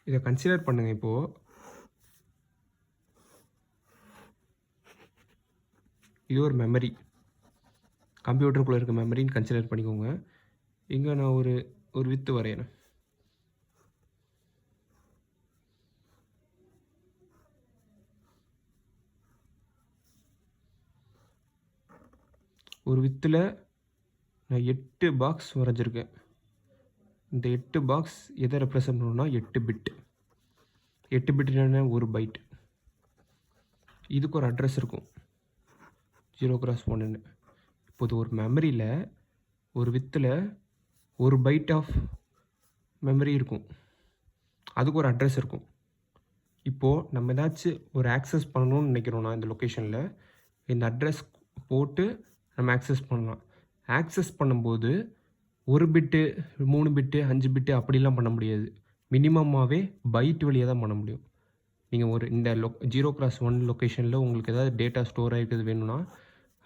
இதை கன்சிடர் பண்ணுங்கள். இப்போது இது ஒரு மெமரி, கம்ப்யூட்டருக்குள்ளே இருக்க மெமரின்னு கன்சிடர் பண்ணிக்கோங்க. இங்கே நான் ஒரு வித்து வரையறேன். ஒரு வித்தில் நான் 8 பாக்ஸ் வரைஞ்சிருக்கேன். இந்த 8 பாக்ஸ் எதை ரெப்ரசன்ட் பண்ணணும்னா 8 பிட். 8 பிட் என்ன, ஒரு பைட். இதுக்கு ஒரு அட்ரஸ் இருக்கும் 0x1ன்னு. இப்போது ஒரு மெமரியில் ஒரு வித்தில் ஒரு பைட் ஆஃப் மெமரி இருக்கும், அதுக்கு ஒரு அட்ரஸ் இருக்கும். இப்போது நம்ம ஏதாச்சும் ஒரு ஆக்சஸ் பண்ணணும்னு நினைக்கிறோன்னா இந்த லொக்கேஷனில் இந்த அட்ரஸ் போட்டு நம்ம ஆக்சஸ் பண்ணலாம். ஆக்சஸ் பண்ணும்போது 1 பிட்டு 3 பிட்டு 5 பிட்டு அப்படிலாம் பண்ண முடியாது. மினிமமாகவே பைட் வழியாக தான் பண்ண முடியும். நீங்கள் ஒரு இந்த 0x1 லொக்கேஷனில் உங்களுக்கு ஏதாவது டேட்டா ஸ்டோர் ஆகிருக்கிறது வேணும்னா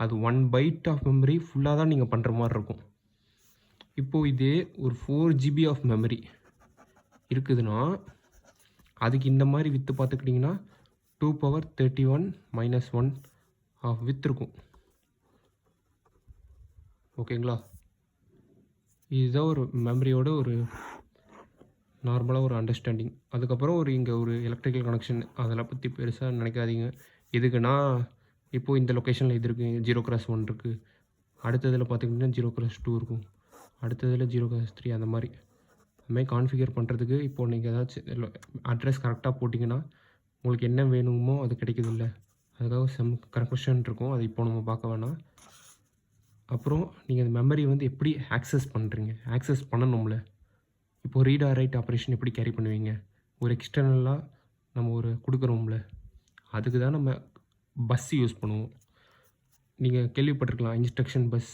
அது 1 பைட் ஆஃப் மெமரி ஃபுல்லாக தான் நீங்கள் பண்ணுற மாதிரி இருக்கும். இப்போது இது ஒரு 4 GB ஆஃப் மெமரி இருக்குதுன்னா அதுக்கு இந்த மாதிரி வித்து பார்த்துக்கிட்டிங்கன்னா 2^31 - 1 ஆஃப் வித் இருக்கும். ஓகேங்களா? இதுதான் ஒரு மெமரியோட ஒரு நார்மலாக ஒரு அண்டர்ஸ்டாண்டிங். அதுக்கப்புறம் இங்கே ஒரு எலக்ட்ரிக்கல் கனெக்ஷன், அதெல்லாம் பற்றி பெருசாக நினைக்காதீங்க. எதுக்குன்னா இப்போது இந்த லொக்கேஷனில் இது இருக்குது, 0x1 இருக்குது. அடுத்ததில் பார்த்திங்கன்னா 0x2 இருக்கும், அடுத்ததில் 0x3, அந்த மாதிரி கான்ஃபிகர் பண்ணுறதுக்கு இப்போது நீங்கள் ஏதாச்சும் அட்ரஸ் கரெக்டாக போட்டிங்கன்னா உங்களுக்கு என்ன வேணுமோ அது கிடைக்குது இல்லை. அதுக்காக கனெக்ஷன் இருக்கும், அது இப்போ நம்ம பார்க்க வேணாம். அப்புறம் நீங்கள் அந்த மெமரி எப்படி ஆக்சஸ் பண்ணுறீங்க, ஆக்சஸ் பண்ணணும்ல. இப்போது ரீட் ஆர் ரைட் ஆப்ரேஷன் எப்படி கேரி பண்ணுவீங்க? ஒரு எக்ஸ்டர்னலாக நம்ம கொடுக்குறோம்ல, அதுக்கு தான் நம்ம பஸ் யூஸ் பண்ணுவோம். நீங்கள் கேள்விப்பட்டிருக்கலாம், instruction bus,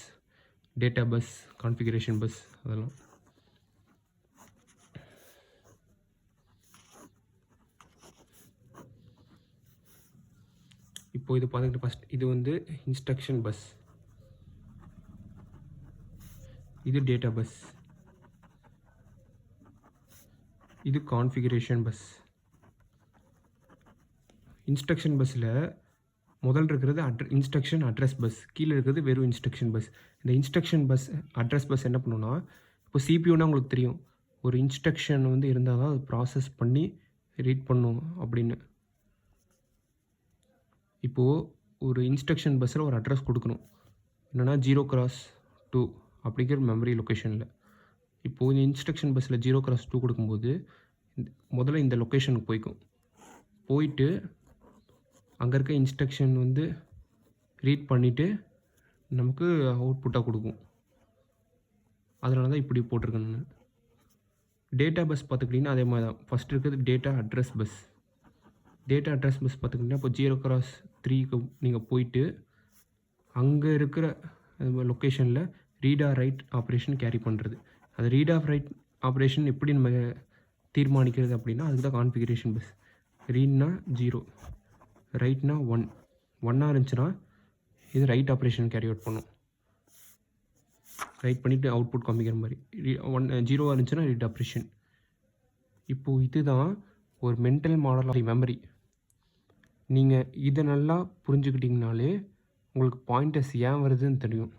data bus, configuration bus, அதெல்லாம். இப்போது இது பார்த்துக்கிட்டு ஃபஸ்ட் இது இன்ஸ்ட்ரக்ஷன் பஸ், இது டேட்டா பஸ், இது கான்ஃபிகரேஷன் பஸ். இன்ஸ்ட்ரக்ஷன் பஸ்ஸில் முதல் இருக்கிறது இன்ஸ்ட்ரக்ஷன் அட்ரஸ் பஸ், கீழே இருக்கிறது வெறும் இன்ஸ்ட்ரக்ஷன் பஸ். இந்த இன்ஸ்ட்ரக்ஷன் பஸ் அட்ரஸ் பஸ் என்ன பண்ணுன்னா, இப்போ சிபியூனா உங்களுக்கு தெரியும், ஒரு இன்ஸ்ட்ரக்ஷன் இருந்தால் தான் அது ப்ராசஸ் பண்ணி ரீட் பண்ணும் அப்படின்னு. இப்போது ஒரு இன்ஸ்ட்ரக்ஷன் பஸ்ஸில் ஒரு அட்ரஸ் கொடுக்கணும், என்னென்னா 0x2 அப்படிங்கிற மெமரி லொக்கேஷனில். இப்போது இந்த இன்ஸ்ட்ரக்ஷன் பஸ்ஸில் 0x2 கொடுக்கும்போது முதல்ல இந்த லொக்கேஷனுக்கு போயிட்டு அங்கே இருக்க இன்ஸ்ட்ரக்ஷன் ரீட் பண்ணிவிட்டு நமக்கு அவுட்புட்டாக கொடுக்கும். அதனால தான் இப்படி போட்டிருக்கேன் நான். டேட்டா பஸ் பார்த்துக்கிட்டிங்கன்னா அதே மாதிரி தான். ஃபஸ்ட் இருக்கிறது data address bus. Data address bus பார்த்துக்கிட்டிங்கன்னா இப்போ 0x3க்கு நீங்கள் போயிட்டு அங்கே இருக்கிற லொக்கேஷனில் read or write operation carry பண்ணுறது. அது ரீட் ஆஃப் ரைட் ஆப்ரேஷன் எப்படி நம்ம தீர்மானிக்கிறது அப்படின்னா அதுக்கு தான் கான்ஃபிகரேஷன் பஸ். ரீட்னா 0, ரைட்னா 1. 1ஆக இருந்துச்சுன்னா இது ரைட் ஆப்ரேஷன் கேரி அவுட் பண்ணும், ரைட் பண்ணிவிட்டு அவுட்புட் காமிக்கிற மாதிரி. 0ஆக இருந்துச்சுன்னா ரீட் ஆப்ரேஷன். இப்போது இதுதான் ஒரு மென்டல் மாடல் ஆஃப் மெமரி. நீங்கள் இதை நல்லா புரிஞ்சுக்கிட்டிங்கனாலே உங்களுக்கு பாயிண்டர்ஸ் ஏன் வருதுன்னு தெரியும்.